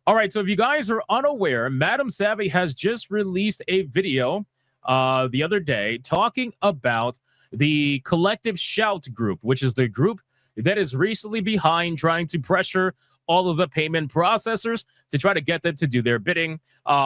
All right, so if you guys are unaware, Madam Savvy has just released a video the other day talking about the Collective Shout group, which is the group that is recently behind trying to pressure all of the payment processors to try to get them to do their bidding.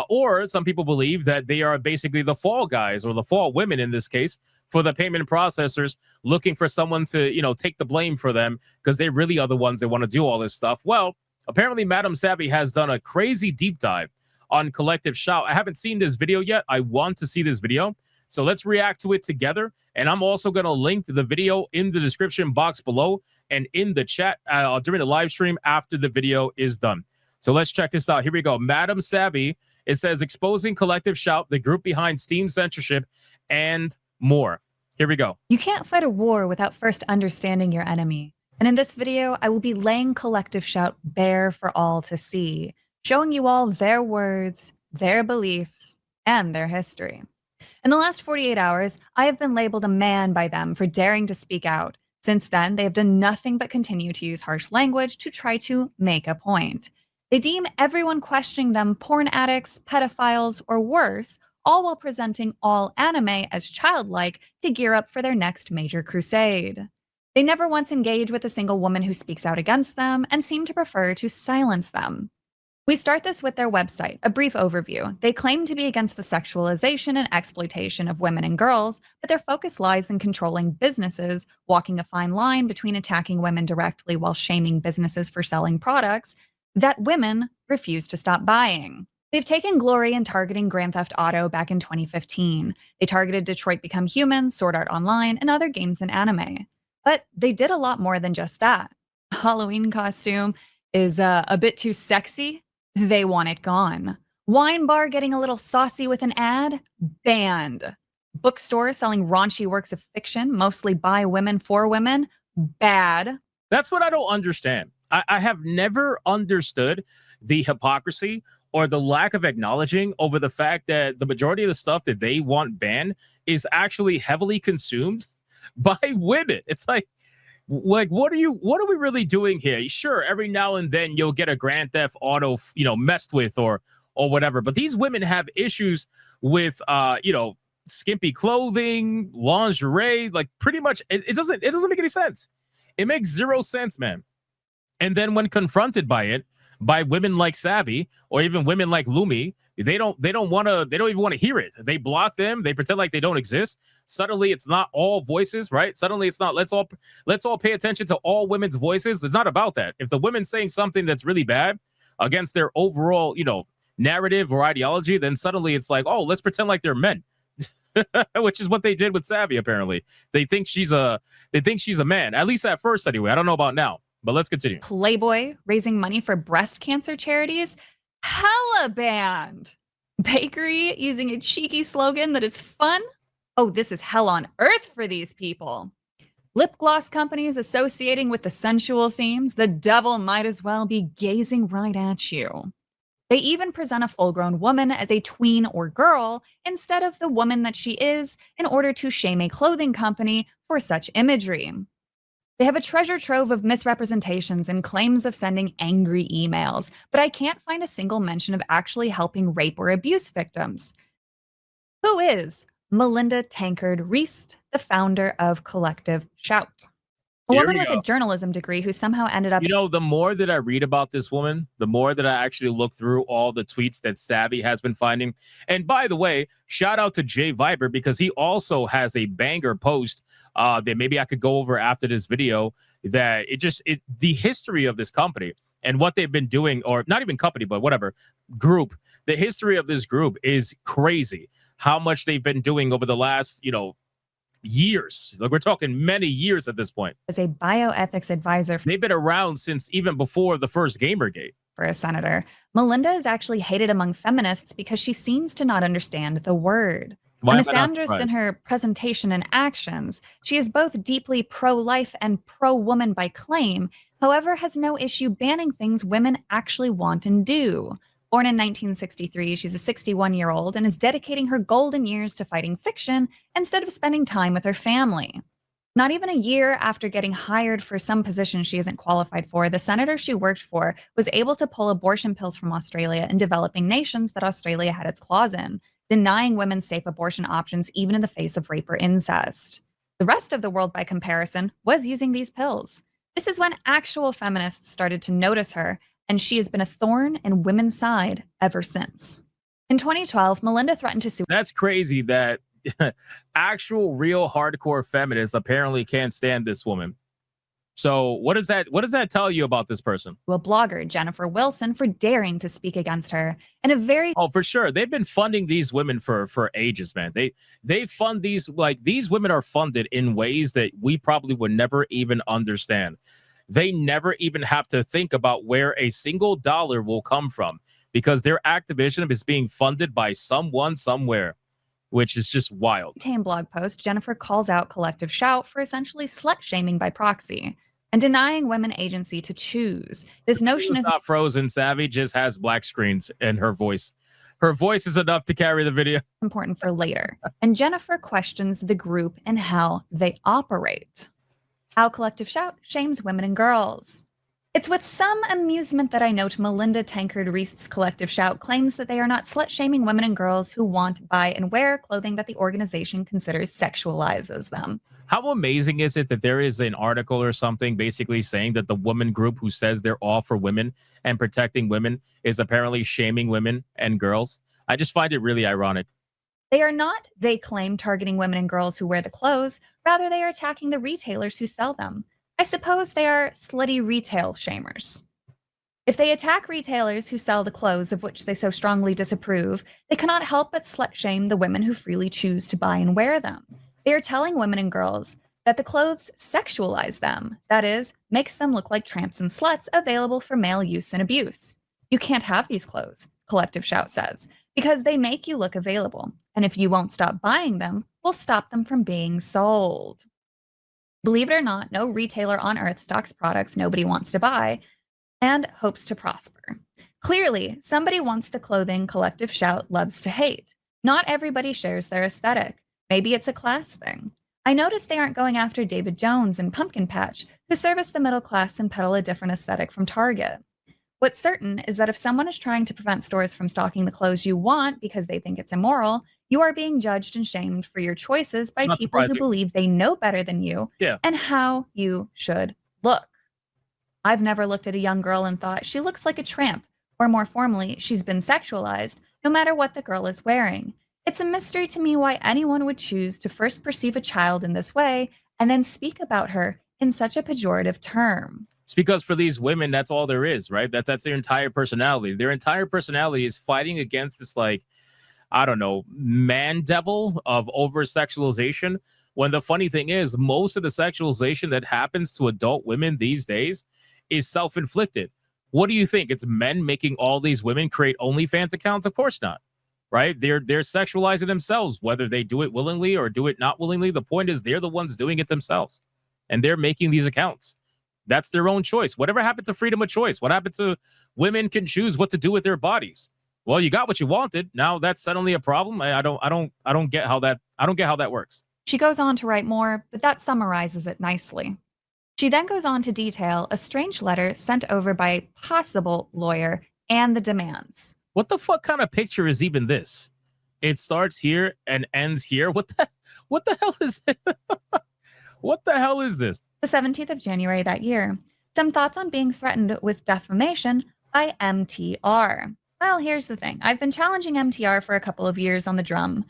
Or some people believe that they are basically the fall guys, or the fall women in this case, for the payment processors, looking for someone to, take the blame for them because they really are the ones that want to do all this stuff. Well, apparently, Madam Savvy has done a crazy deep dive on Collective Shout. I haven't seen this video yet. I want to see this video. So let's react to it together. And I'm also going to link the video in the description box below and in the chat during the live stream after the video is done. So let's check this out. Here we go. Madam Savvy, it says, exposing Collective Shout, the group behind Steam censorship, and more. Here we go. You can't fight a war without first understanding your enemy. And in this video, I will be laying Collective Shout bare for all to see, showing you all their words, their beliefs, and their history. In the last 48 hours, I have been labeled a man by them for daring to speak out. Since then, they have done nothing but continue to use harsh language to try to make a point. They deem everyone questioning them porn addicts, pedophiles, or worse, all while presenting all anime as childlike to gear up for their next major crusade. They never once engage with a single woman who speaks out against them and seem to prefer to silence them. We start this with their website, a brief overview. They claim to be against the sexualization and exploitation of women and girls, but their focus lies in controlling businesses, walking a fine line between attacking women directly while shaming businesses for selling products that women refuse to stop buying. They've taken glory in targeting Grand Theft Auto back in 2015. They targeted Detroit Become Human, Sword Art Online, and other games and anime. But they did a lot more than just that. Halloween costume is a bit too sexy. They want it gone. Wine bar getting a little saucy with an ad? Banned. Bookstore selling raunchy works of fiction, mostly by women for women? Bad. That's what I don't understand. I have never understood the hypocrisy or the lack of acknowledging over the fact that the majority of the stuff that they want banned is actually heavily consumed by women. It's like what are we really doing here? Sure, every now and then you'll get a Grand Theft Auto, messed with or whatever. But these women have issues with, skimpy clothing, lingerie, like pretty much. It doesn't make any sense. It makes zero sense, man. And then when confronted by it, by women like Savvy or even women like Lumi, they don't even want to hear it. They block them. They pretend like they don't exist. Suddenly it's not all voices, right? Suddenly it's not let's all pay attention to all women's voices. It's not about that. If the women's saying something that's really bad against their overall, narrative or ideology, then suddenly it's like, oh, let's pretend like they're men. Which is what they did with Savvy, apparently. They think she's a man, at least at first anyway. I don't know about now. But let's continue. Playboy raising money for breast cancer charities? Hella banned. Bakery using a cheeky slogan that is fun? Oh, this is hell on earth for these people. Lip gloss companies associating with the sensual themes? The devil might as well be gazing right at you. They even present a full-grown woman as a tween or girl instead of the woman that she is in order to shame a clothing company for such imagery. They have a treasure trove of misrepresentations and claims of sending angry emails, but I can't find a single mention of actually helping rape or abuse victims. Who is Melinda Tankard Reist, the founder of Collective Shout? A woman with a journalism degree who somehow ended up... the more that I read about this woman, the more that I actually look through all the tweets that Savvy has been finding. And by the way, shout out to Jay Viber, because he also has a banger post that maybe I could go over after this video, that the history of this company and what they've been doing, or not even company, but whatever, group, the history of this group is crazy. How much they've been doing over the last, years. Like, we're talking many years at this point. As a bioethics advisor. They've been around since even before the first Gamergate. For a senator, Melinda is actually hated among feminists because she seems to not understand the word. A misandrist in her presentation and actions, she is both deeply pro-life and pro-woman by claim, however has no issue banning things women actually want and do. Born in 1963, she's a 61-year-old and is dedicating her golden years to fighting fiction instead of spending time with her family. Not even a year after getting hired for some position she isn't qualified for, the senator she worked for was able to pull abortion pills from Australia in developing nations that Australia had its claws in, denying women safe abortion options even in the face of rape or incest. The rest of the world, by comparison, was using these pills. This is when actual feminists started to notice her, and she has been a thorn in women's side ever since. In 2012, Melinda threatened to sue. That's crazy that actual real hardcore feminists apparently can't stand this woman. So what does that tell you about this person? A blogger, Jennifer Wilson, for daring to speak against her in a very Oh, for sure. They've been funding these women for ages, man. They fund these, like, these women are funded in ways that we probably would never even understand. They never even have to think about where a single dollar will come from because their activism is being funded by someone somewhere, which is just wild. Tame blog post, Jennifer calls out Collective Shout for essentially slut shaming by proxy and denying women agency to choose. This notion is not frozen. Savvy just has black screens and her voice. Her voice is enough to carry the video. Important for later. And Jennifer questions the group and how they operate. How Collective Shout shames women and girls. It's with some amusement that I note Melinda Tankard Reist's Collective Shout claims that they are not slut-shaming women and girls who want, buy, and wear clothing that the organization considers sexualizes them. How amazing is it that there is an article or something basically saying that the woman group who says they're all for women and protecting women is apparently shaming women and girls? I just find it really ironic. They are not, they claim, targeting women and girls who wear the clothes. Rather, they are attacking the retailers who sell them. I suppose they are slutty retail shamers. If they attack retailers who sell the clothes of which they so strongly disapprove, they cannot help but slut shame the women who freely choose to buy and wear them. They are telling women and girls that the clothes sexualize them, that is, makes them look like tramps and sluts available for male use and abuse. You can't have these clothes, Collective Shout says, because they make you look available. And if you won't stop buying them, we'll stop them from being sold. Believe it or not, no retailer on earth stocks products nobody wants to buy and hopes to prosper. Clearly, somebody wants the clothing Collective Shout loves to hate. Not everybody shares their aesthetic. Maybe it's a class thing. I noticed they aren't going after David Jones and Pumpkin Patch, who service the middle class and peddle a different aesthetic from Target. What's certain is that if someone is trying to prevent stores from stocking the clothes you want because they think it's immoral, you are being judged and shamed for your choices by Not people surprising. who believe they know better than you and how you should look. I've never looked at a young girl and thought she looks like a tramp, or more formally, she's been sexualized, no matter what the girl is wearing. It's a mystery to me why anyone would choose to first perceive a child in this way and then speak about her in such a pejorative term. It's because for these women, that's all there is, right? That's their entire personality. Their entire personality is fighting against this, like, I don't know, man devil of over-sexualization. When the funny thing is, most of the sexualization that happens to adult women these days is self-inflicted. What do you think? It's men making all these women create OnlyFans accounts? Of course not, right? They're sexualizing themselves, whether they do it willingly or do it not willingly. The point is they're the ones doing it themselves, and they're making these accounts. That's their own choice. Whatever happened to freedom of choice? What happened to women can choose what to do with their bodies? Well, you got what you wanted. Now that's suddenly a problem. I don't get how that works. She goes on to write more, but that summarizes it nicely. She then goes on to detail a strange letter sent over by a possible lawyer and the demands. What the fuck kind of picture is even this? It starts here and ends here. What the hell is it? What the hell is this? The 17th of January that year. Some thoughts on being threatened with defamation by MTR. Well, here's the thing. I've been challenging MTR for a couple of years on the drum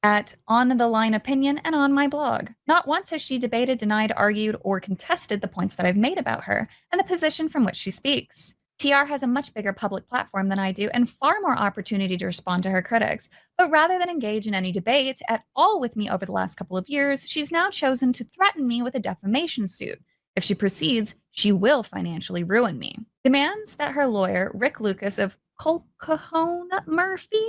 at On the Line Opinion and on my blog. Not once has she debated, denied, argued, or contested the points that I've made about her and the position from which she speaks. TR has a much bigger public platform than I do and far more opportunity to respond to her critics. But rather than engage in any debate at all with me over the last couple of years, she's now chosen to threaten me with a defamation suit. If she proceeds, she will financially ruin me. Demands that her lawyer, Rick Lucas of Colquhoun Murphy,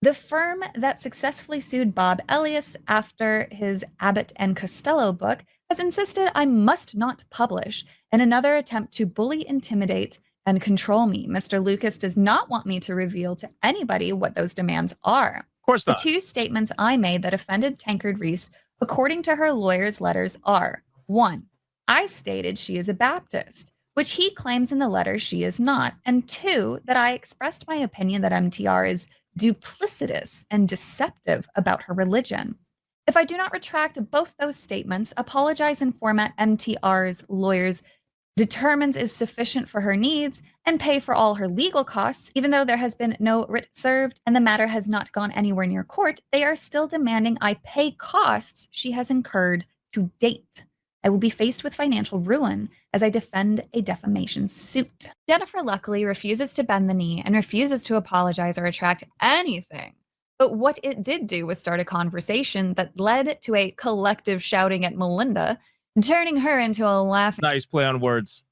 the firm that successfully sued Bob Elias after his Abbott and Costello book, has insisted I must not publish in another attempt to bully, intimidate, and control me. Mr. Lucas does not want me to reveal to anybody what those demands are. Of course not. The two statements I made that offended Tankard Reist according to her lawyer's letters, are 1. I stated she is a Baptist, which he claims in the letter she is not, and 2, that I expressed my opinion that MTR is duplicitous and deceptive about her religion. If I do not retract both those statements, apologize in format MTR's lawyers determines is sufficient for her needs, and pay for all her legal costs, even though there has been no writ served and the matter has not gone anywhere near court, they are still demanding I pay costs she has incurred to date. I will be faced with financial ruin as I defend a defamation suit. Jennifer luckily refuses to bend the knee and refuses to apologize or retract anything. But what it did do was start a conversation that led to a collective shouting at Melinda, turning her into a laughing. Nice play on words.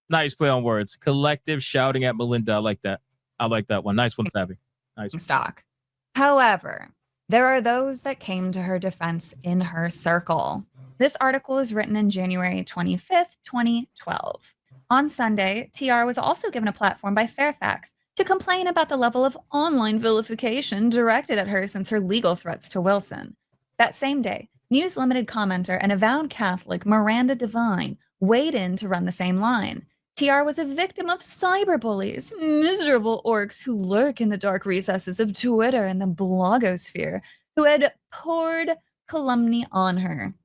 Nice play on words. Collective shouting at Melinda. I like that. I like that one. Nice one, Savvy. Nice. Stock. However, there are those that came to her defense in her circle. This article was written in January 25th, 2012. On Sunday, TR was also given a platform by Fairfax to complain about the level of online vilification directed at her since her legal threats to Wilson. That same day, News Limited commenter and avowed Catholic Miranda Devine weighed in to run the same line. TR was a victim of cyberbullies, miserable orcs who lurk in the dark recesses of Twitter and the blogosphere, who had poured calumny on her.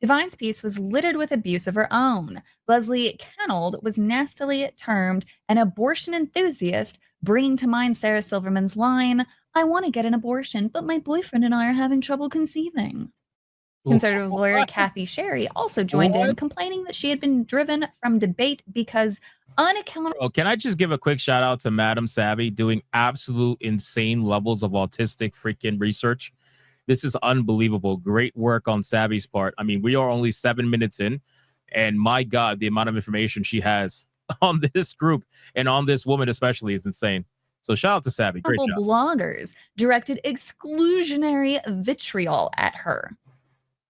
Devine's piece was littered with abuse of her own. Leslie Kennold was nastily termed an abortion enthusiast, bringing to mind Sarah Silverman's line, I want to get an abortion, but my boyfriend and I are having trouble conceiving. Conservative lawyer Kathy Sherry also joined in, complaining that she had been driven from debate because unaccountable. Oh, can I just give a quick shout out to Madam Savvy doing absolute insane levels of autistic freaking research? This is unbelievable. Great work on Savvy's part. I mean, we are only 7 minutes in, and my God, the amount of information she has on this group and on this woman especially is insane. So shout out to Savvy. Great job. Bloggers directed exclusionary vitriol at her.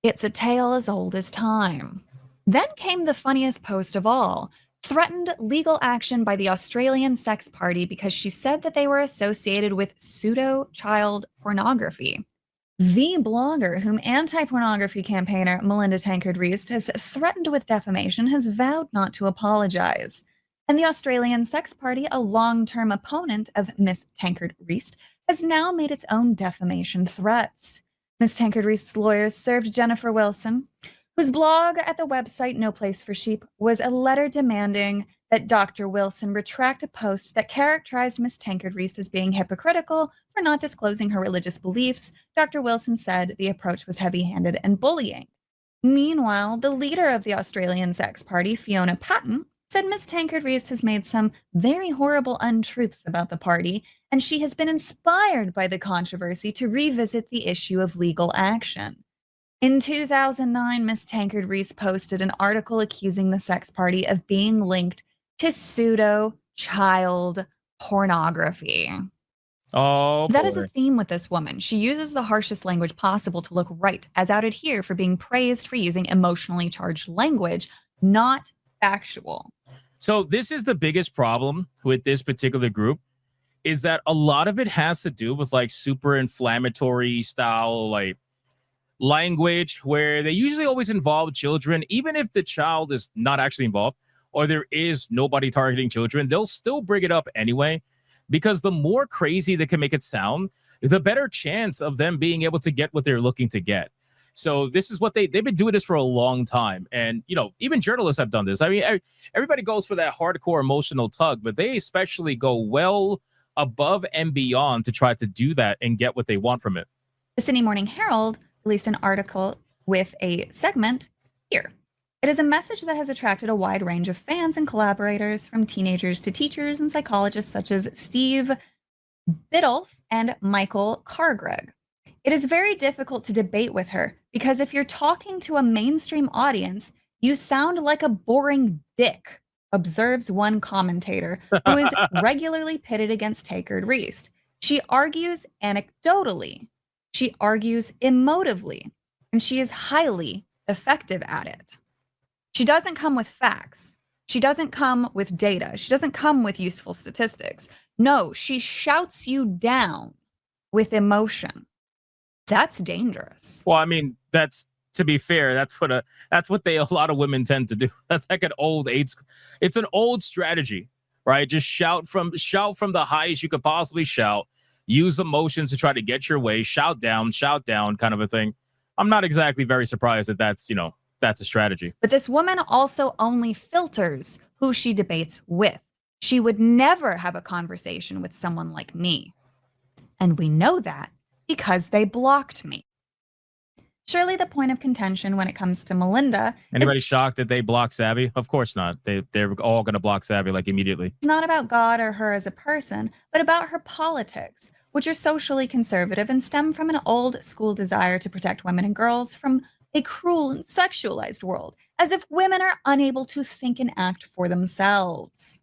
It's a tale as old as time. Then came the funniest post of all, threatened legal action by the Australian sex party because she said that they were associated with pseudo-child pornography. The blogger whom anti-pornography campaigner Melinda Tankard Reist has threatened with defamation has vowed not to apologize. And the Australian sex party, a long-term opponent of Miss Tankard Reist, has now made its own defamation threats. Miss Tankard Reist's lawyers served Jennifer Wilson, whose blog at the website No Place for Sheep was a letter demanding that Dr. Wilson retract a post that characterized Miss Tankard Reist as being hypocritical for not disclosing her religious beliefs. Dr. Wilson said the approach was heavy-handed and bullying. Meanwhile, the leader of the Australian sex party, Fiona Patton, said Miss Tankard Reist has made some very horrible untruths about the party, and she has been inspired by the controversy to revisit the issue of legal action. In 2009, Miss Tankard Reist posted an article accusing the sex party of being linked to pseudo-child pornography. Oh, that is a theme with this woman. She uses the harshest language possible to look right, as outed here for being praised for using emotionally charged language, not factual. So this is the biggest problem with this particular group, is that a lot of it has to do with like super inflammatory style, like language, where they usually always involve children, even if the child is not actually involved or there is nobody targeting children, they'll still bring it up anyway, because the more crazy they can make it sound, the better chance of them being able to get what they're looking to get. So this is what they've been doing this for a long time. And, you know, even journalists have done this. I mean, everybody goes for that hardcore emotional tug, but they especially go well above and beyond to try to do that and get what they want from it. The Sydney Morning Herald released an article with a segment here. It is a message that has attracted a wide range of fans and collaborators, from teenagers to teachers and psychologists such as Steve Biddulph and Michael Cargreg. It is very difficult to debate with her because if you're talking to a mainstream audience, you sound like a boring dick, observes one commentator who is regularly pitted against Tankard Reist. She argues anecdotally, she argues emotively, and she is highly effective at it. She doesn't come with facts. She doesn't come with data. She doesn't come with useful statistics. No, she shouts you down with emotion. That's dangerous. Well, I mean, that's To be fair, that's what a lot of women tend to do. That's like an old age. It's an old strategy, right? Just shout from the highest you could possibly shout. Use emotions to try to get your way. Shout down, kind of a thing. I'm not exactly very surprised that that's a strategy. But this woman also only filters who she debates with. She would never have a conversation with someone like me. And we know that because they blocked me. Surely the point of contention when it comes to Melinda Anybody shocked that they blocked Savvy? Of course not. They're all going to block Savvy like immediately. It's not about God or her as a person, but about her politics, which are socially conservative and stem from an old school desire to protect women and girls from a cruel and sexualized world, as if women are unable to think and act for themselves.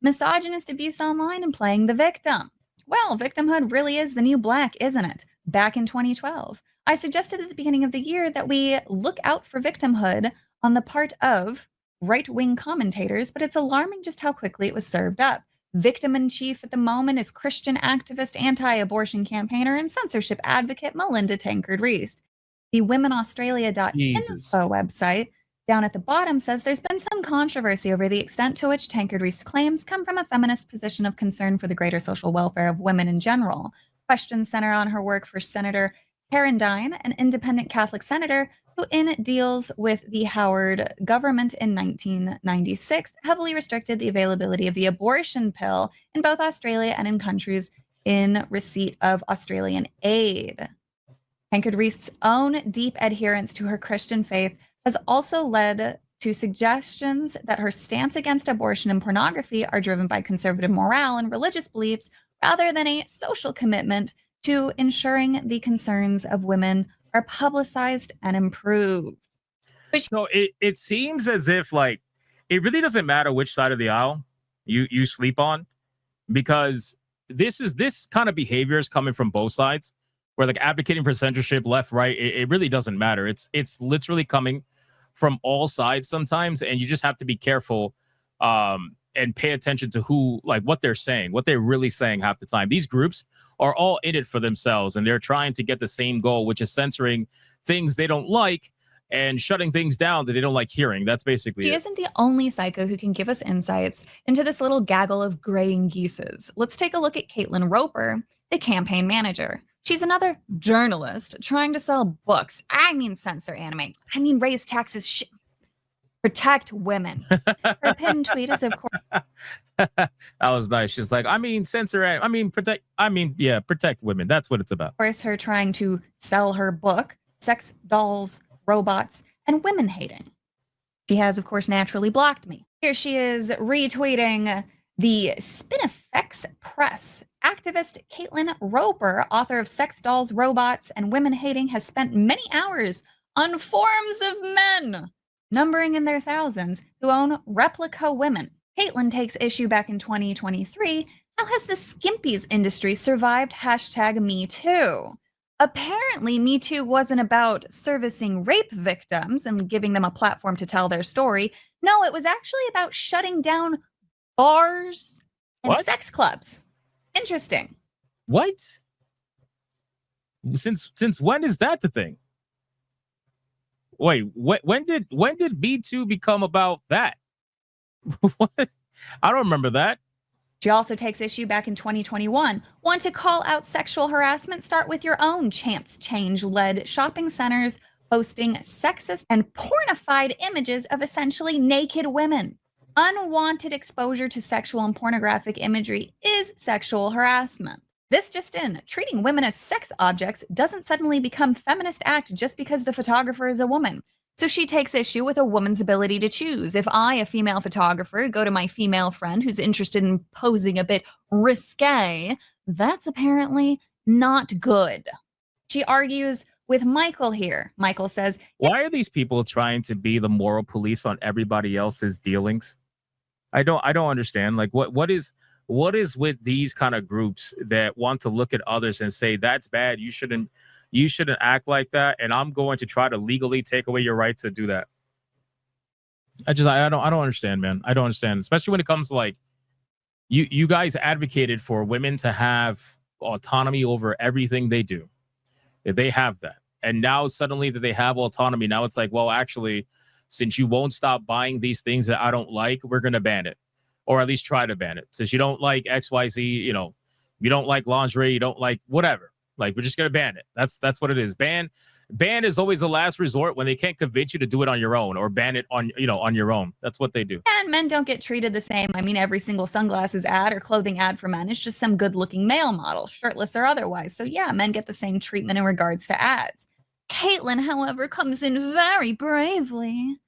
Misogynist abuse online and playing the victim. Well, victimhood really is the new black, isn't it? Back in 2012, I suggested at the beginning of the year that we look out for victimhood on the part of right-wing commentators, but it's alarming just how quickly it was served up. Victim in chief at the moment is Christian activist, anti-abortion campaigner, and censorship advocate Melinda Tankard Reist. The womenaustralia.info website down at the bottom says there's been some controversy over the extent to which Tankard Reist's claims come from a feminist position of concern for the greater social welfare of women in general. Questions center on her work for Senator Herendine, an independent Catholic senator who, in deals with the Howard government in 1996, heavily restricted the availability of the abortion pill in both Australia and in countries in receipt of Australian aid. Tankard Reist's own deep adherence to her Christian faith has also led to suggestions that her stance against abortion and pornography are driven by conservative morale and religious beliefs rather than a social commitment to ensuring the concerns of women are publicized and improved. So it seems as if like it really doesn't matter which side of the aisle you sleep on, because this kind of behavior is coming from both sides, where like advocating for censorship, left, right, it really doesn't matter. It's literally coming from all sides sometimes, and you just have to be careful and pay attention to who, like what they're saying, what they're really saying half the time. These groups are all in it for themselves, and they're trying to get the same goal, which is censoring things they don't like and shutting things down that they don't like hearing. That's basically She isn't the only psycho who can give us insights into this little gaggle of graying geeses. Let's take a look at Caitlin Roper, the campaign manager. She's another journalist trying to sell books. I mean, censor anime. I mean, raise taxes. Protect women. Her pinned tweet is, of course. That was nice. She's like, I mean, censor. I mean, protect. I mean, yeah, protect women. That's what it's about. Of course, her trying to sell her book, Sex, Dolls, Robots, and Women Hating. She has, of course, naturally blocked me. Here she is retweeting the Spin Effects Press. Activist Caitlin Roper, author of Sex, Dolls, Robots, and Women Hating, has spent many hours on forums of men, numbering in their thousands, who own replica women. Caitlin takes issue back in 2023. How has the skimpies industry survived #MeToo? Apparently, Me Too wasn't about servicing rape victims and giving them a platform to tell their story. No, it was actually about shutting down bars and sex clubs. Interesting. What? Since when is that the thing? Wait, when did Me Too become about that? What? I don't remember that. She also takes issue back in 2021. Want to call out sexual harassment? Start with your own. Chance Change-led shopping centers posting sexist and pornified images of essentially naked women. Unwanted exposure to sexual and pornographic imagery is sexual harassment. This just in, treating women as sex objects doesn't suddenly become feminist act just because the photographer is a woman. So she takes issue with a woman's ability to choose. If I, a female photographer, go to my female friend who's interested in posing a bit risque, that's apparently not good. She argues with Michael here. Michael says, why are these people trying to be the moral police on everybody else's dealings? I don't understand. Like what is with these kind of groups that want to look at others and say that's bad, you shouldn't act like that, and I'm going to try to legally take away your right to do that. I don't understand, man. I don't understand, especially when it comes to like you guys advocated for women to have autonomy over everything they do. They have that. And now suddenly that they have autonomy, now it's like, well, actually, since you won't stop buying these things that I don't like, we're going to ban it, or at least try to ban it. Since you don't like XYZ, you know, you don't like lingerie, you don't like whatever, like we're just going to ban it. That's what it is. Ban is always the last resort when they can't convince you to do it on your own, or ban it on, you know, on your own. That's what they do. And men don't get treated the same. I mean, every single sunglasses ad or clothing ad for men is just some good-looking male model, shirtless or otherwise. So yeah, men get the same treatment in regards to ads. Caitlyn, however, comes in very bravely.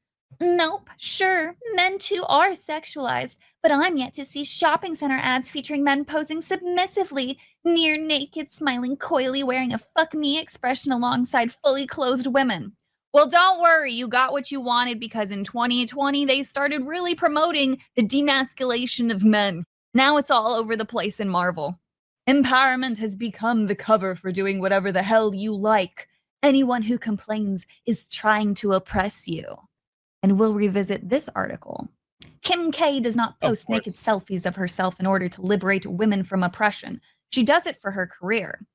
Nope, sure, men too are sexualized, but I'm yet to see shopping center ads featuring men posing submissively, near naked, smiling coyly, wearing a fuck me expression alongside fully clothed women. Well, don't worry, you got what you wanted, because in 2020, they started really promoting the demasculation of men. Now it's all over the place in Marvel. Empowerment has become the cover for doing whatever the hell you like. Anyone who complains is trying to oppress you. And we'll revisit this article. Kim K does not post naked selfies of herself in order to liberate women from oppression. She does it for her career.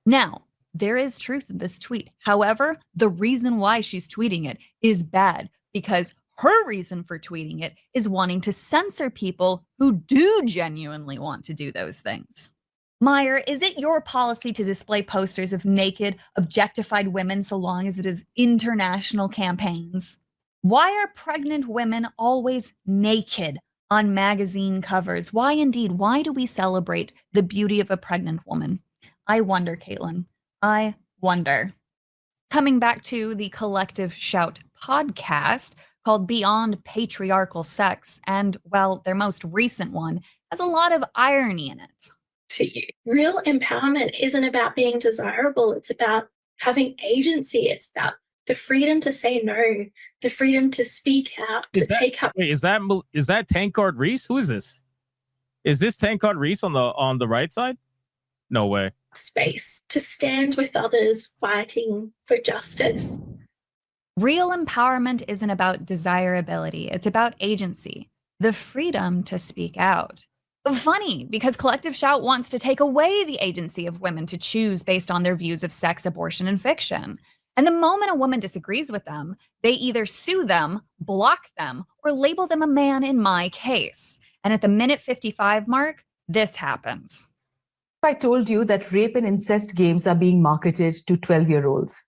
Now, there is truth in this tweet. However, the reason why she's tweeting it is bad, because her reason for tweeting it is wanting to censor people who do genuinely want to do those things. Meyer, is it your policy to display posters of naked, objectified women so long as it is international campaigns? Why are pregnant women always naked on magazine covers? Why indeed? Why do we celebrate the beauty of a pregnant woman? I wonder, Caitlyn. I wonder. Coming back to the Collective Shout podcast called Beyond Patriarchal Sex, and, well, their most recent one has a lot of irony in it. To you, real empowerment isn't about being desirable. It's about having agency. It's about the freedom to say no, the freedom to speak out, take up. Wait, is that Tankard Reist? Who is this? Is this Tankard Reist on the right side? No way. Space to stand with others fighting for justice. Real empowerment isn't about desirability. It's about agency, the freedom to speak out. Funny, because Collective Shout wants to take away the agency of women to choose based on their views of sex, abortion, and fiction. And the moment a woman disagrees with them, they either sue them, block them, or label them a man in my case. And at the minute 55 mark, this happens. I told you that rape and incest games are being marketed to 12-year-olds.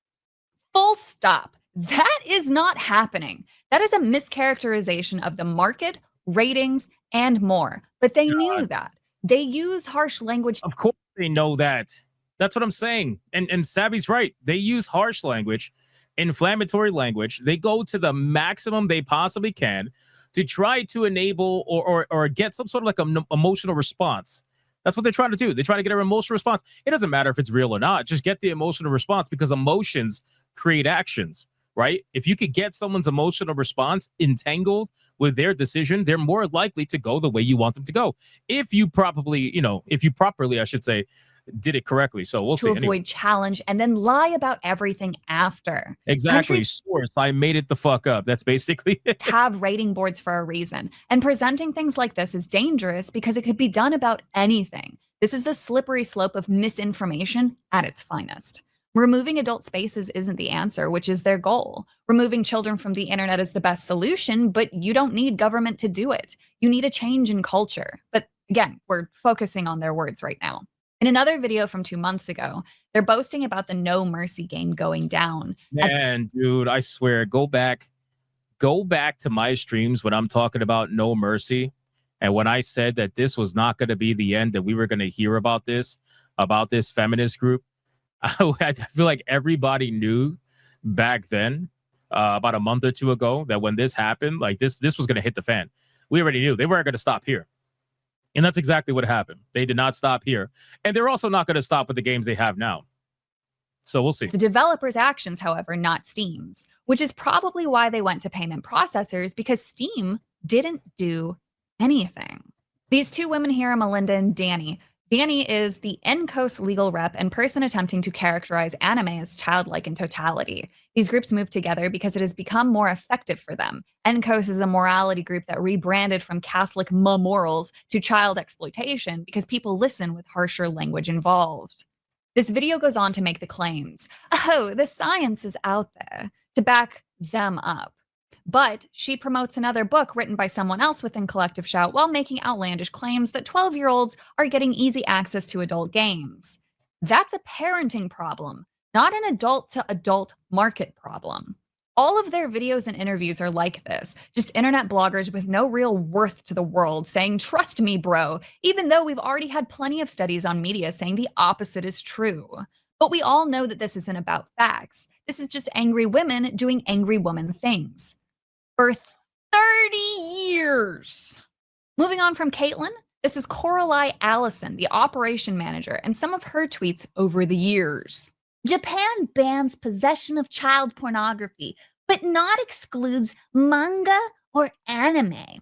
Full stop. That is not happening. That is a mischaracterization of the market, ratings, and more. But they knew that. They use harsh language. Of course they know that. That's what I'm saying. And Savvy's right. They use harsh language, inflammatory language. They go to the maximum they possibly can to try to enable or get some sort of like an emotional response. That's what they're trying to do. They try to get an emotional response. It doesn't matter if it's real or not. Just get the emotional response, because emotions create actions, right? If you could get someone's emotional response entangled with their decision, they're more likely to go the way you want them to go. If you properly, I should say, did it correctly. So we'll see. To avoid challenge and then lie about everything after. Exactly. Source, I made it the fuck up. That's basically it. Have rating boards for a reason. And presenting things like this is dangerous because it could be done about anything. This is the slippery slope of misinformation at its finest. Removing adult spaces isn't the answer, which is their goal. Removing children from the internet is the best solution, but you don't need government to do it. You need a change in culture. But again, we're focusing on their words right now. In another video from 2 months ago, they're boasting about the No Mercy game going down. Man, dude, I swear, go back to my streams when I'm talking about No Mercy. And when I said that this was not going to be the end, that we were going to hear about this feminist group, I feel like everybody knew back then, about a month or two ago, that when this happened, like this was going to hit the fan. We already knew they weren't going to stop here. And that's exactly what happened. They did not stop here. And they're also not going to stop with the games they have now. So we'll see. The developers' actions, however, not Steam's, which is probably why they went to payment processors, because Steam didn't do anything. These two women here are Melinda and Danny. Danny is the NCOS legal rep and person attempting to characterize anime as childlike in totality. These groups moved together because it has become more effective for them. NCOS is a morality group that rebranded from Catholic morals to child exploitation because people listen with harsher language involved. This video goes on to make the claims, oh, the science is out there, to back them up. But she promotes another book written by someone else within Collective Shout while making outlandish claims that 12-year-olds are getting easy access to adult games. That's a parenting problem, not an adult-to-adult market problem. All of their videos and interviews are like this, just internet bloggers with no real worth to the world saying, trust me, bro, even though we've already had plenty of studies on media saying the opposite is true. But we all know that this isn't about facts. This is just angry women doing angry woman things. For 30 years. Moving on from Caitlin, this is Coralie Allison, the operation manager, and some of her tweets over the years. Japan bans possession of child pornography, but not excludes manga or anime.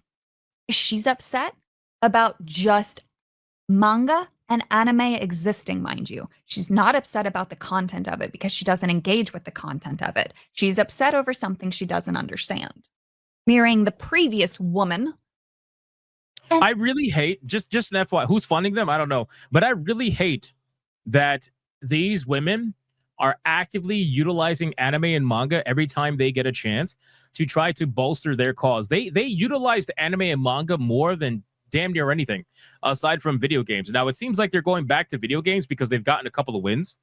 She's upset about just manga and anime existing, mind you. She's not upset about the content of it because she doesn't engage with the content of it. She's upset over something she doesn't understand. Mirroring the previous woman. I really hate, just an FYI, who's funding them? I don't know. But I really hate that these women are actively utilizing anime and manga every time they get a chance to try to bolster their cause. They utilize the anime and manga more than damn near anything aside from video games. Now, it seems like they're going back to video games because they've gotten a couple of wins,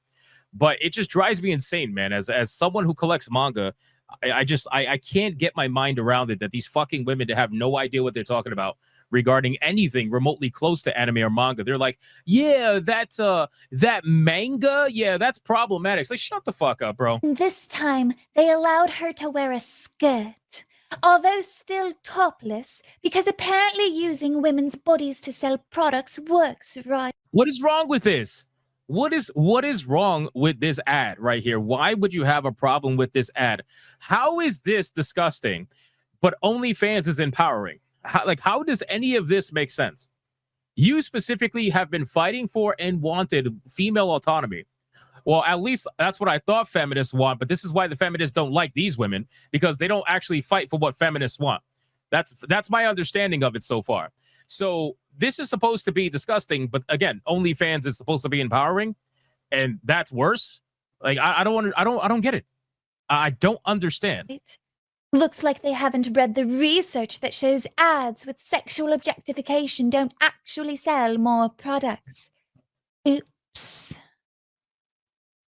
but it just drives me insane, man. As someone who collects manga, I can't get my mind around it that these fucking women have no idea what they're talking about regarding anything remotely close to anime or manga. They're like, yeah, that manga, yeah, that's problematic. It's like, shut the fuck up, bro. This time, they allowed her to wear a skirt, although still topless, because apparently using women's bodies to sell products works, right? What is wrong with this? What is wrong with this ad right here? Why would you have a problem with this ad? How is this disgusting, but OnlyFans is empowering? How does any of this make sense? You specifically have been fighting for and wanted female autonomy. Well, at least that's what I thought feminists want, but this is why the feminists don't like these women, because they don't actually fight for what feminists want. That's my understanding of it so far. So this is supposed to be disgusting, but again, OnlyFans is supposed to be empowering, and that's worse. Like I don't get it. I don't understand. Looks like they haven't read the research that shows ads with sexual objectification don't actually sell more products. Oops.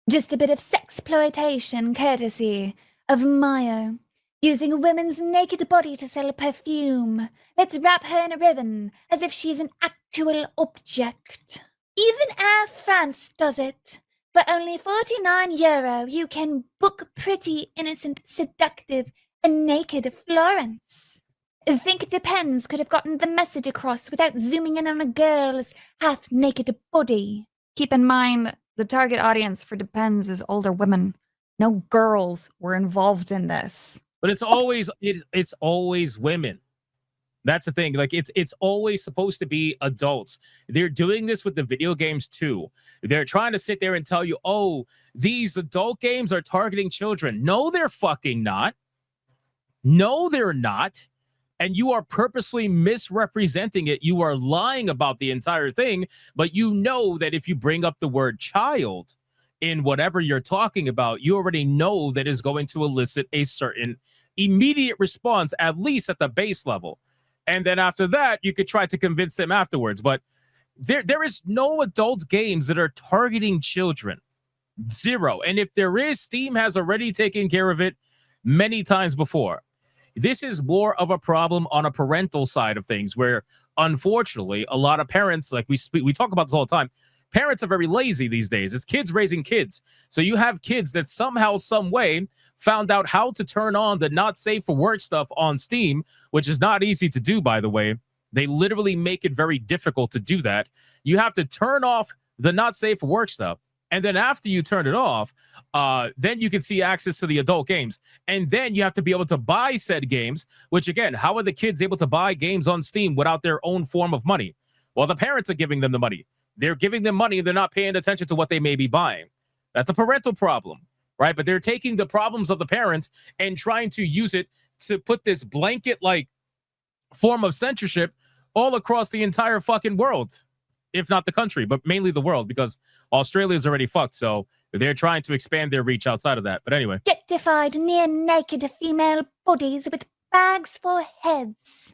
Just a bit of sexploitation courtesy of Maya. Using a woman's naked body to sell perfume. Let's wrap her in a ribbon as if she's an actual object. Even Air France does it. For only €49, you can book pretty, innocent, seductive, and naked Florence. I think It Depends could have gotten the message across without zooming in on a girl's half-naked body. Keep in mind, the target audience for Depends is older women. No girls were involved in this. But it's always women. That's the thing. Like it's always supposed to be adults. They're doing this with the video games too. They're trying to sit there and tell you, oh, these adult games are targeting children. No, they're fucking not. No, they're not. And you are purposely misrepresenting it. You are lying about the entire thing. But you know that if you bring up the word child in whatever you're talking about, you already know that is going to elicit a certain immediate response, at least at the base level. And then after that, you could try to convince them afterwards. But there is no adult games that are targeting children. Zero. And if there is, Steam has already taken care of it many times before. This is more of a problem on a parental side of things, where unfortunately a lot of parents, like we talk about this all the time, parents are very lazy these days. It's kids raising kids. So you have kids that somehow, some way found out how to turn on the not safe for work stuff on Steam, which is not easy to do, by the way. They literally make it very difficult to do that. You have to turn off the not safe for work stuff. And then after you turn it off, then you can see access to the adult games. And then you have to be able to buy said games, which again, how are the kids able to buy games on Steam without their own form of money? Well, the parents are giving them the money. They're giving them money and they're not paying attention to what they may be buying. That's a parental problem, right? But they're taking the problems of the parents and trying to use it to put this blanket like form of censorship all across the entire fucking world. if not the country, but mainly the world, because Australia's already fucked. So they're trying to expand their reach outside of that. But anyway. Objectified near naked female bodies with bags for heads.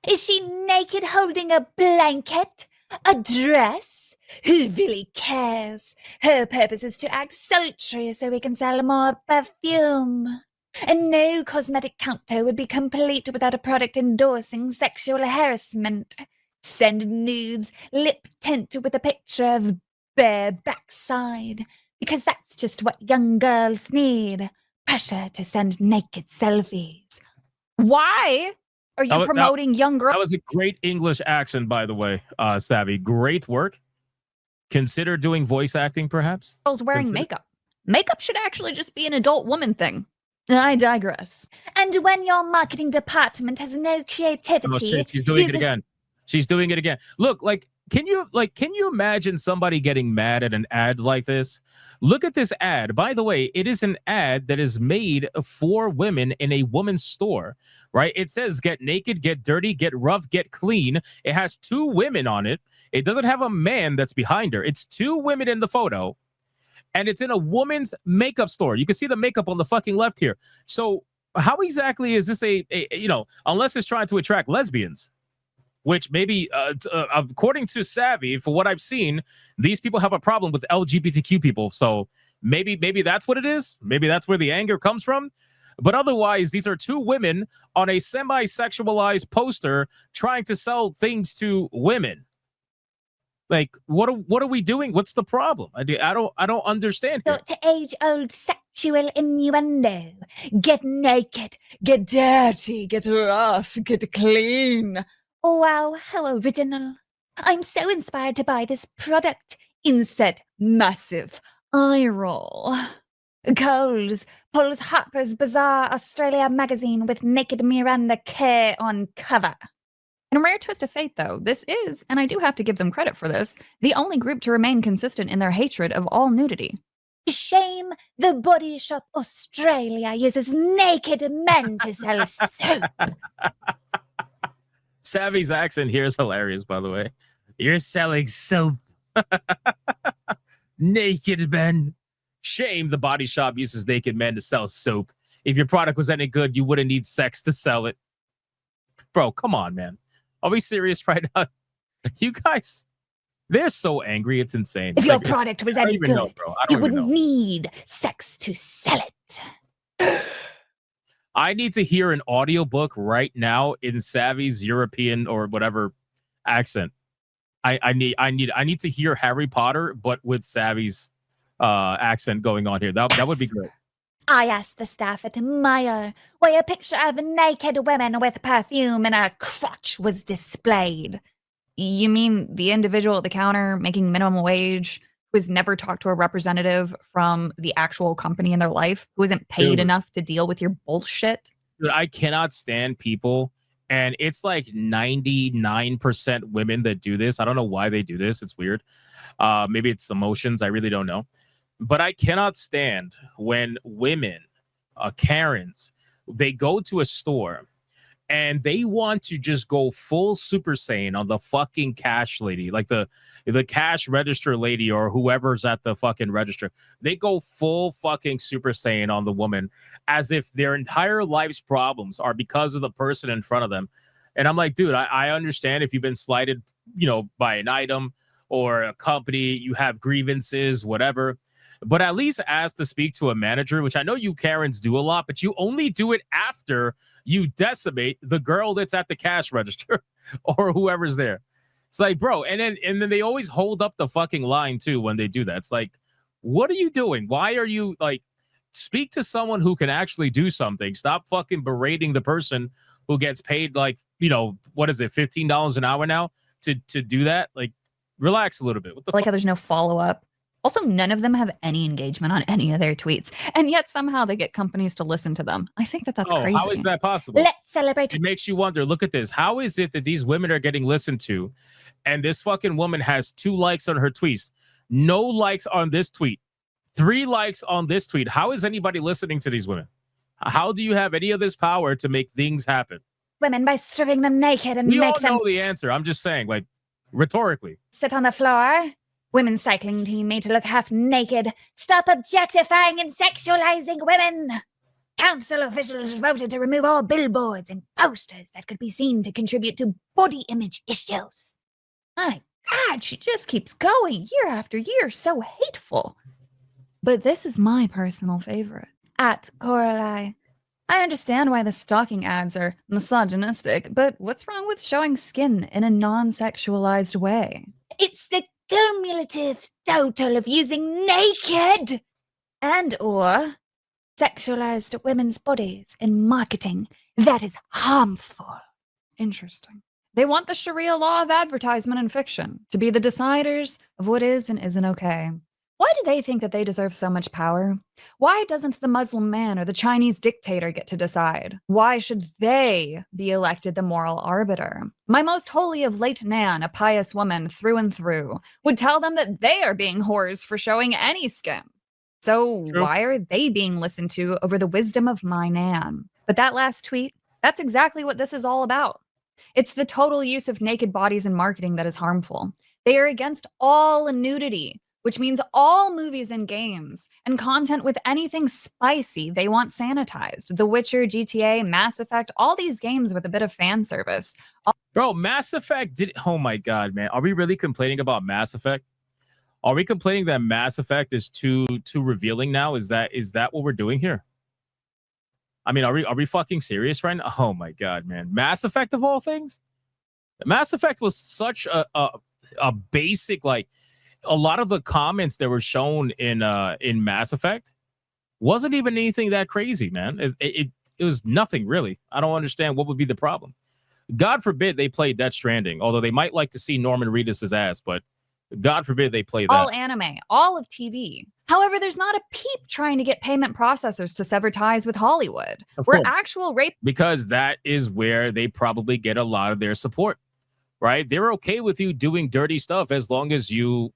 Is she naked holding a blanket? A dress? Who really cares? Her purpose is to act sultry so we can sell more perfume. And no cosmetic counter would be complete without a product endorsing sexual harassment. Send nudes, lip tint with a picture of bare backside, because that's just what young girls need. Pressure to send naked selfies. Why are you promoting young girls? That was a great English accent, by the way, Savvy. Great work. Consider doing voice acting, perhaps? Girls wearing makeup. Makeup should actually just be an adult woman thing. I digress. And when your marketing department has no creativity, she's doing it again. She's doing it again. Look, can you imagine somebody getting mad at an ad like this? Look at this ad. By the way, it is an ad that is made for women in a woman's store, right? It says get naked, get dirty, get rough, get clean. It has 2 women on it. It doesn't have a man that's behind her. It's 2 women in the photo. And it's in a woman's makeup store. You can see the makeup on the fucking left here. So how exactly is this unless it's trying to attract lesbians, which maybe, according to Savvy, for what I've seen, these people have a problem with LGBTQ people. So maybe that's what it is. Maybe that's where the anger comes from. But otherwise, these are 2 women on a semi-sexualized poster trying to sell things to women. Like, what are we doing? What's the problem? I don't understand. To age-old sexual innuendo. Get naked, get dirty, get rough, get clean. Oh, wow, how original. I'm so inspired to buy this product. Insert massive eye roll. Coles pulls Harper's Bazaar Australia magazine with naked Miranda Kerr on cover. In a rare twist of fate, though, this is, and I do have to give them credit for this, the only group to remain consistent in their hatred of all nudity. Shame the Body Shop Australia uses naked men to sell soap. Savvy's accent here is hilarious, by the way. You're selling soap. Naked men. Shame the Body Shop uses naked men to sell soap. If your product was any good, you wouldn't need sex to sell it. Bro, come on, man. Are we serious right now? You guys, they're so angry. It's insane. If your product was any good, you wouldn't need sex to sell it. I need to hear an audiobook right now in Savvy's European or whatever accent. I need to hear Harry Potter, but with Savvy's accent going on here. That would be great. I asked the staff at Meijer where a picture of naked women with perfume in a crotch was displayed. You mean the individual at the counter making minimum wage who has never talked to a representative from the actual company in their life, who isn't paid enough to deal with your bullshit? Dude, I cannot stand people, and it's like 99% women that do this. I don't know why they do this. It's weird. Maybe it's emotions. I really don't know. But I cannot stand when women, Karens, they go to a store and they want to just go full Super Saiyan on the fucking cash lady, like the cash register lady or whoever's at the fucking register. They go full fucking Super Saiyan on the woman as if their entire life's problems are because of the person in front of them. And I'm like, dude, I understand if you've been slighted, by an item or a company, you have grievances, whatever. But at least ask to speak to a manager, which I know you Karens do a lot, but you only do it after you decimate the girl that's at the cash register or whoever's there. It's like, bro, and then they always hold up the fucking line too when they do that. It's like, what are you doing? Why are you speak to someone who can actually do something? Stop fucking berating the person who gets paid what is it, $15 an hour now to do that? Like, relax a little bit. What the like how there's no follow-up. Also, none of them have any engagement on any of their tweets, and yet somehow they get companies to listen to them. I think that's crazy. How is that possible? Let's celebrate. It makes you wonder. Look at this. How is it that these women are getting listened to, and this fucking woman has 2 likes on her tweets, no likes on this tweet, 3 likes on this tweet? How is anybody listening to these women? How do you have any of this power to make things happen? Women by stripping them naked and we make all them. know the answer. I'm just saying, rhetorically. Sit on the floor. Women's cycling team made to look half naked. Stop objectifying and sexualizing women. Council officials voted to remove all billboards and posters that could be seen to contribute to body image issues. My God, she just keeps going year after year. So hateful. But this is my personal favorite. At Coralie. I understand why the stalking ads are misogynistic, but what's wrong with showing skin in a non-sexualized way? It's the cumulative total of using naked And or sexualized women's bodies in marketing that is harmful. interesting. They want the Sharia law of advertisement and fiction to be the deciders of what is and isn't okay. Why do they think that they deserve so much power? Why doesn't the Muslim man or the Chinese dictator get to decide? Why should they be elected the moral arbiter? My most holy of late Nan, a pious woman through and through, would tell them that they are being whores for showing any skin. So True. why are they being listened to over the wisdom of my Nan? But that last tweet, that's exactly what this is all about. It's the total use of naked bodies in marketing that is harmful. They are against all nudity, which means all movies and games and content with anything spicy they want sanitized. The Witcher, GTA, Mass Effect, all these games with a bit of fan service. Bro, Mass Effect did. Oh my God, man. Are we really complaining about Mass Effect? Are we complaining that Mass Effect is too revealing now? Is that what we're doing here? I mean, are we fucking serious right now? Oh my God, man. Mass Effect of all things? Mass Effect was such a basic, like, a lot of the comments that were shown in Mass Effect wasn't even anything that crazy, man. It was nothing really. I don't understand what would be the problem. God forbid they play Death Stranding, although they might like to see Norman Reedus' ass, but God forbid they play that. All anime, all of TV. However, there's not a peep trying to get payment processors to sever ties with Hollywood. Of Where course. actual rape Because that is where they probably get a lot of their support, right? They're okay with you doing dirty stuff as long as you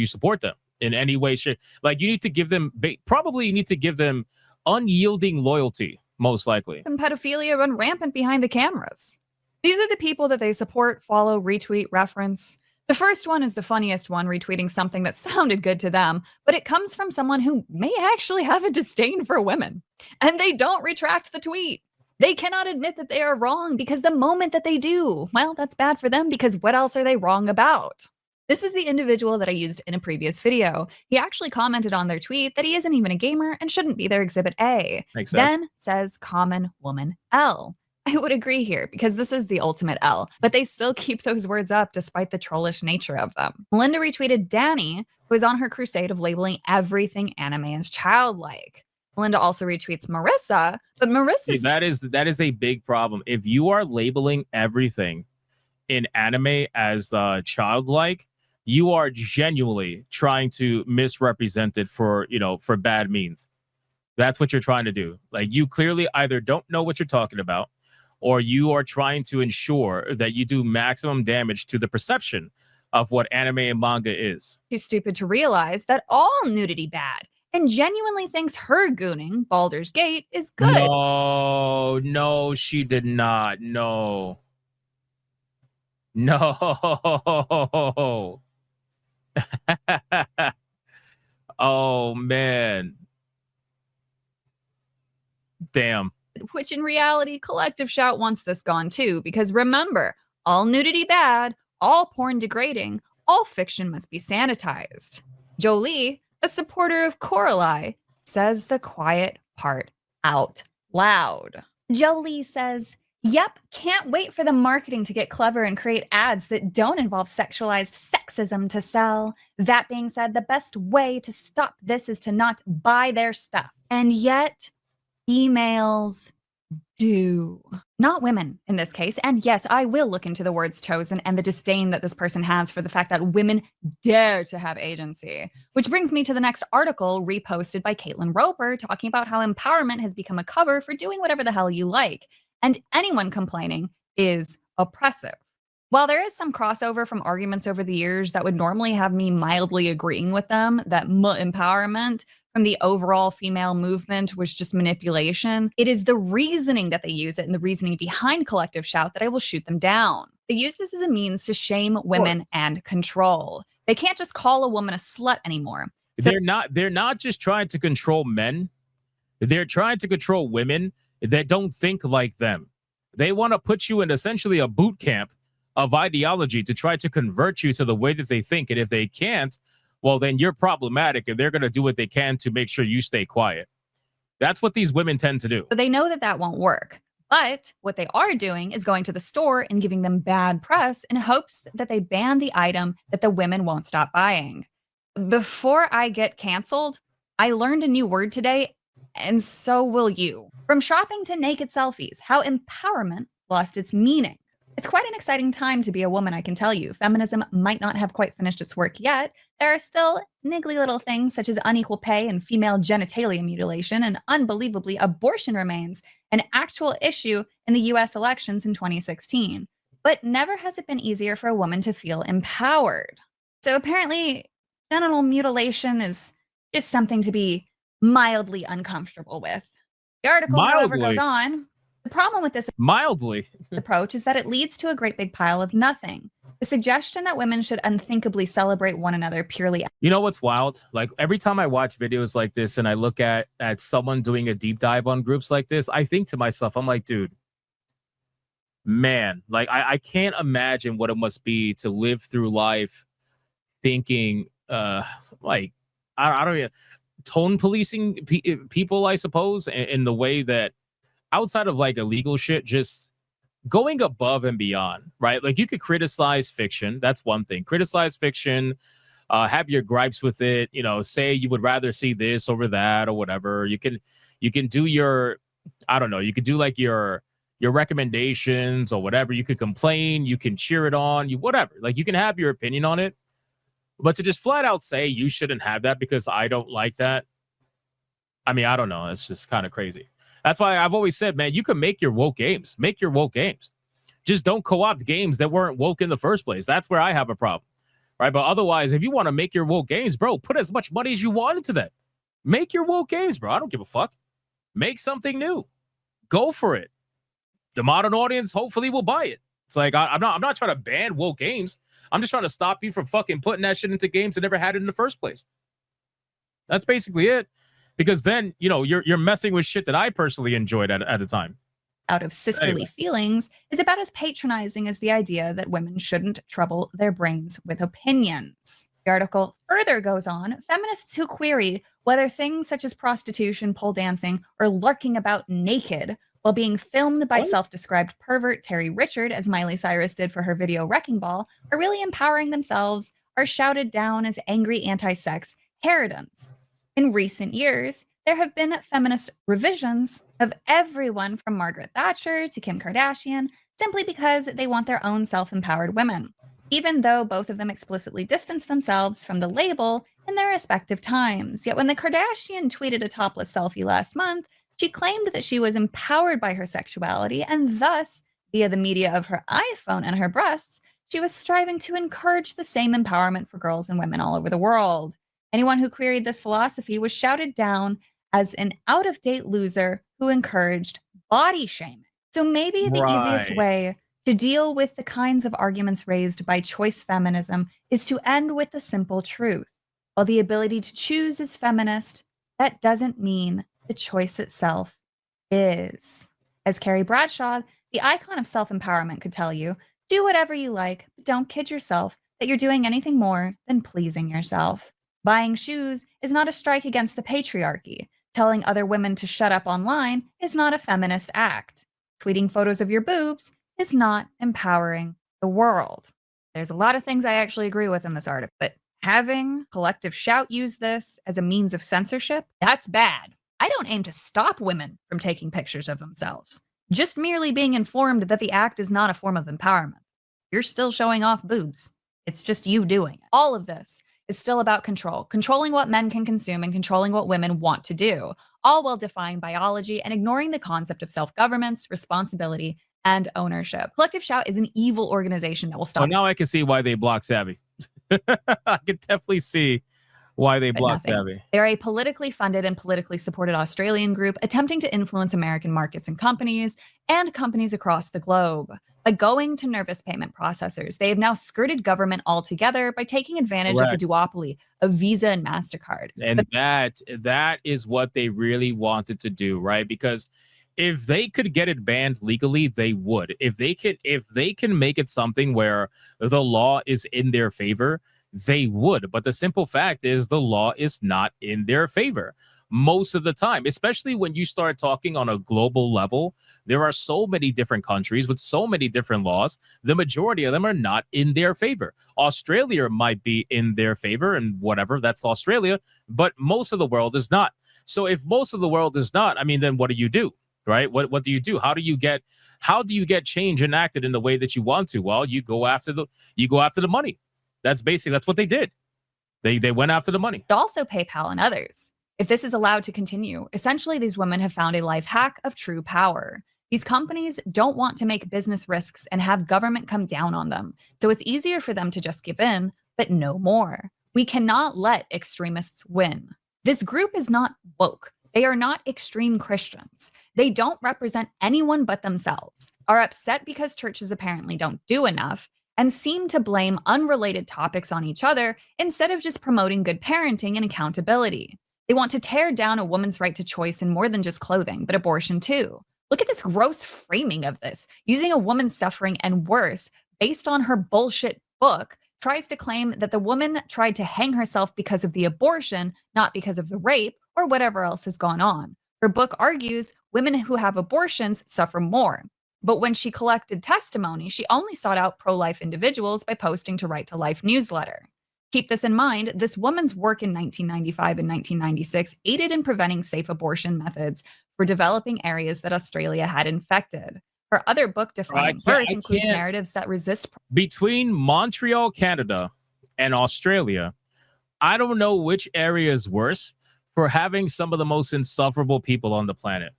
support them in any way, shape. Like, you need to give them, probably you need to give them unyielding loyalty, most likely. and pedophilia run rampant behind the cameras. These are the people that they support, follow, retweet, reference. The first one is the funniest one, retweeting something that sounded good to them, but it comes from someone who may actually have a disdain for women. And they don't retract the tweet. They cannot admit that they are wrong because the moment that they do, well, that's bad for them because what else are they wrong about? This was the individual that I used in a previous video. He actually commented on their tweet that he isn't even a gamer and shouldn't be their Exhibit A. Makes sense. Then says common woman L. I would agree here because this is the ultimate L, but they still keep those words up despite the trollish nature of them. Melinda retweeted Danny, who is on her crusade of labeling everything anime as childlike. Melinda also retweets Marissa, but Marissa's that is a big problem. If you are labeling everything in anime as childlike, you are genuinely trying to misrepresent it for bad means. That's what you're trying to do. Like, you clearly either don't know what you're talking about, or you are trying to ensure that you do maximum damage to the perception of what anime and manga is. too stupid to realize that all nudity bad and genuinely thinks her gooning Baldur's Gate is good. No, she did not. No. Oh, man. Damn. Which in reality, Collective Shout wants this gone too, because remember, all nudity bad, all porn degrading, all fiction must be sanitized. Jolie, a supporter of Coralie, says the quiet part out loud. Jolie says, yep, can't wait for the marketing to get clever and create ads that don't involve sexualized sexism to sell. That being said, the best way to stop this is to not buy their stuff. And yet, females do. Not women in this case. And yes, I will look into the words chosen and the disdain that this person has for the fact that women dare to have agency. Which brings me to the next article reposted by Caitlin Roper talking about how empowerment has become a cover for doing whatever the hell you like. And anyone complaining is oppressive. While there is some crossover from arguments over the years that would normally have me mildly agreeing with them that empowerment from the overall female movement was just manipulation, it is the reasoning that they use it and the reasoning behind collective shout that I will shoot them down. They use this as a means to shame women and control. They can't just call a woman a slut anymore. So They're not just trying to control men. They're trying to control women that don't think like them. They want to put you in essentially a boot camp of ideology to try to convert you to the way that they think. And if they can't, well, then you're problematic and they're going to do what they can to make sure you stay quiet. That's what these women tend to do. they know that that won't work. But what they are doing is going to the store and giving them bad press in hopes that they ban the item that the women won't stop buying. Before I get canceled, I learned a new word today, and so will you. From shopping to naked selfies, how empowerment lost its meaning. It's quite an exciting time to be a woman, I can tell you. Feminism might not have quite finished its work yet. There are still niggly little things such as unequal pay and female genitalia mutilation, and unbelievably, abortion remains an actual issue in the US elections in 2016. But never has it been easier for a woman to feel empowered. So apparently, genital mutilation is just something to be mildly uncomfortable with. The article, however, goes on. The problem with this approach is that it leads to a great big pile of nothing. The suggestion that women should unthinkably celebrate one another purely. You know what's wild? Like every time I watch videos like this and I look at someone doing a deep dive on groups like this, I think to myself, I'm like, dude, man, like I can't imagine what it must be to live through life thinking like I don't even tone policing people, I suppose, in the way that outside of like illegal shit, just going above and beyond, right? Like you could criticize fiction. That's one thing. Criticize fiction, have your gripes with it, you know, say you would rather see this over that or whatever. You can do your, I don't know, you could do like your recommendations or whatever. You could complain, you can cheer it on, you whatever. Like you can have your opinion on it. But to just flat out say you shouldn't have that because I don't like that, I mean, I don't know. It's just kind of crazy. That's why I've always said, man, you can make your woke games. Make your woke games. Just don't co-opt games that weren't woke in the first place. That's where I have a problem, right? But otherwise, if you want to make your woke games, bro, put as much money as you want into that. Make your woke games, bro. I don't give a fuck. Make something new. Go for it. The modern audience hopefully will buy it. It's like I'm not trying to ban woke games. I'm just trying to stop you from fucking putting that shit into games that never had it in the first place. That's basically it. Because then, you know, you're messing with shit that I personally enjoyed at a time. Out of sisterly feelings is about as patronizing as the idea that women shouldn't trouble their brains with opinions. The article further goes on, feminists who query whether things such as prostitution, pole dancing, or lurking about naked while being filmed by self-described pervert Terry Richard, as Miley Cyrus did for her video Wrecking Ball, are really empowering themselves, are shouted down as angry anti-sex harridans. In recent years, there have been feminist revisions of everyone from Margaret Thatcher to Kim Kardashian simply because they want their own self-empowered women, even though both of them explicitly distance themselves from the label in their respective times. Yet when the Kardashian tweeted a topless selfie last month, she claimed that she was empowered by her sexuality and thus, via the media of her iPhone and her breasts, she was striving to encourage the same empowerment for girls and women all over the world. Anyone who queried this philosophy was shouted down as an out-of-date loser who encouraged body shaming. So maybe the easiest way to deal with the kinds of arguments raised by choice feminism is to end with the simple truth. While the ability to choose is feminist, that doesn't mean the choice itself is. As Carrie Bradshaw, the icon of self-empowerment, could tell you, do whatever you like, but don't kid yourself that you're doing anything more than pleasing yourself. Buying shoes is not a strike against the patriarchy. Telling other women to shut up online is not a feminist act. Tweeting photos of your boobs is not empowering the world. There's a lot of things I actually agree with in this article, but having collective shout use this as a means of censorship, that's bad. I don't aim to stop women from taking pictures of themselves. Just merely being informed that the act is not a form of empowerment. You're still showing off boobs. It's just you doing it. All of this is still about control, controlling what men can consume and controlling what women want to do, all while defying biology and ignoring the concept of self-governance, responsibility, and ownership. Collective Shout is an evil organization that will stop. Well, now I can see why they blocked Savvy. I can definitely see why they blocked Savvy. They're a politically funded and politically supported Australian group attempting to influence American markets and companies across the globe. By going to nervous payment processors, they have now skirted government altogether by taking advantage of the duopoly of Visa and MasterCard. And that is what they really wanted to do, right? Because if they could get it banned legally, they would. If they can make it something where the law is in their favor, they would. But the simple fact is the law is not in their favor most of the time, especially when you start talking on a global level. There are so many different countries with so many different laws. The majority of them are not in their favor. Australia might be in their favor and whatever, that's Australia, but most of the world is not. So if most of the world is not, I mean, then what do you do? Right? What do you do? How do you get change enacted in the way that you want to? Well, you go after the money. That's what they did. They went after the money. But also PayPal and others. If this is allowed to continue, essentially these women have found a life hack of true power. These companies don't want to make business risks and have government come down on them. So it's easier for them to just give in, but no more. We cannot let extremists win. This group is not woke. They are not extreme Christians. They don't represent anyone but themselves, are upset because churches apparently don't do enough, and seem to blame unrelated topics on each other instead of just promoting good parenting and accountability. They want to tear down a woman's right to choice in more than just clothing, but abortion too. Look at this gross framing of this, using a woman's suffering and worse based on her bullshit book, tries to claim that the woman tried to hang herself because of the abortion, not because of the rape or whatever else has gone on. Her book argues women who have abortions suffer more. But when she collected testimony, she only sought out pro-life individuals by posting to Right to Life newsletter. Keep this in mind, this woman's work in 1995 and 1996 aided in preventing safe abortion methods for developing areas that Australia had infected. Her other book, Defining Birth, includes narratives that resist. Between Montreal, Canada, and Australia, I don't know which area is worse for having some of the most insufferable people on the planet.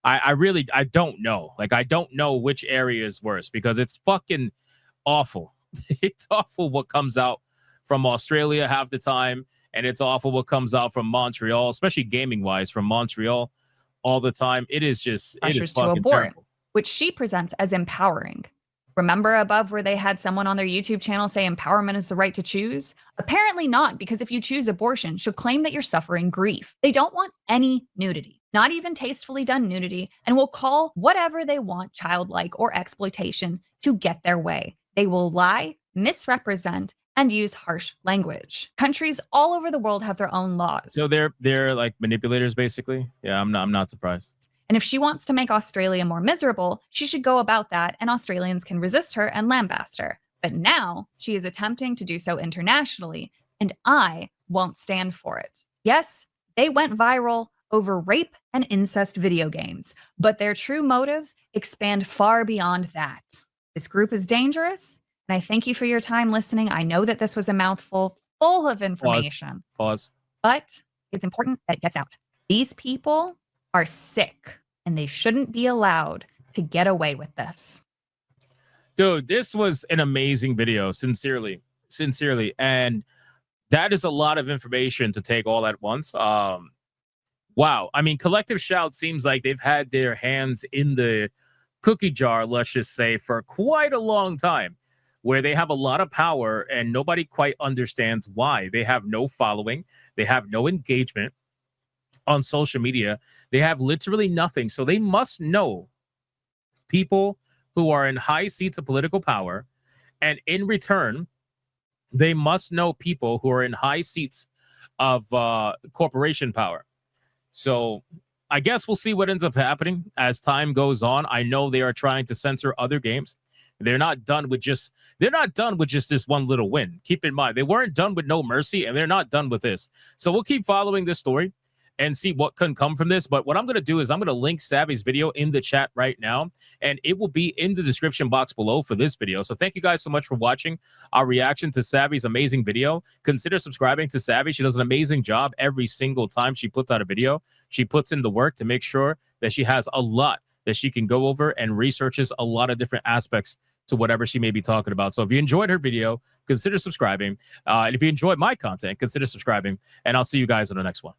I don't know. Like, I don't know which area is worse because it's fucking awful. It's awful what comes out from Australia half the time, and it's awful what comes out from Montreal, especially gaming-wise, from Montreal all the time. It is fucking terrible. Which she presents as empowering. Remember above where they had someone on their YouTube channel say empowerment is the right to choose? Apparently not, because if you choose abortion, she'll claim that you're suffering grief. They don't want any nudity, not even tastefully done nudity, and will call whatever they want childlike or exploitation to get their way. They will lie, misrepresent, and use harsh language. Countries all over the world have their own laws. So they're like manipulators, basically. Yeah, I'm not surprised. And if she wants to make Australia more miserable, she should go about that, and Australians can resist her and lambaste her. But now she is attempting to do so internationally, and I won't stand for it. Yes, they went viral over rape and incest video games, but their true motives expand far beyond that. This group is dangerous, and I thank you for your time listening. I know that this was a mouthful full of information. Pause. But it's important that it gets out. These people are sick, and they shouldn't be allowed to get away with this. Dude, this was an amazing video, sincerely. And that is a lot of information to take all at once. Wow. I mean, Collective Shout seems like they've had their hands in the cookie jar, let's just say, for quite a long time, where they have a lot of power and nobody quite understands why. They have no following. They have no engagement on social media. They have literally nothing. So they must know people who are in high seats of political power. And in return, they must know people who are in high seats of corporation power. So I guess we'll see what ends up happening as time goes on. I know they are trying to censor other games. They're not done with just this one little win. Keep in mind, they weren't done with No Mercy, and they're not done with this. So we'll keep following this story and see what can come from this. But what I'm going to do is I'm going to link Savvy's video in the chat right now, and it will be in the description box below for this video. So thank you guys so much for watching our reaction to Savvy's amazing video. Consider subscribing to Savvy. She does an amazing job every single time she puts out a video. She puts in the work to make sure that she has a lot that she can go over and researches a lot of different aspects to whatever she may be talking about. So if you enjoyed her video, consider subscribing. And if you enjoyed my content, consider subscribing. And I'll see you guys in the next one.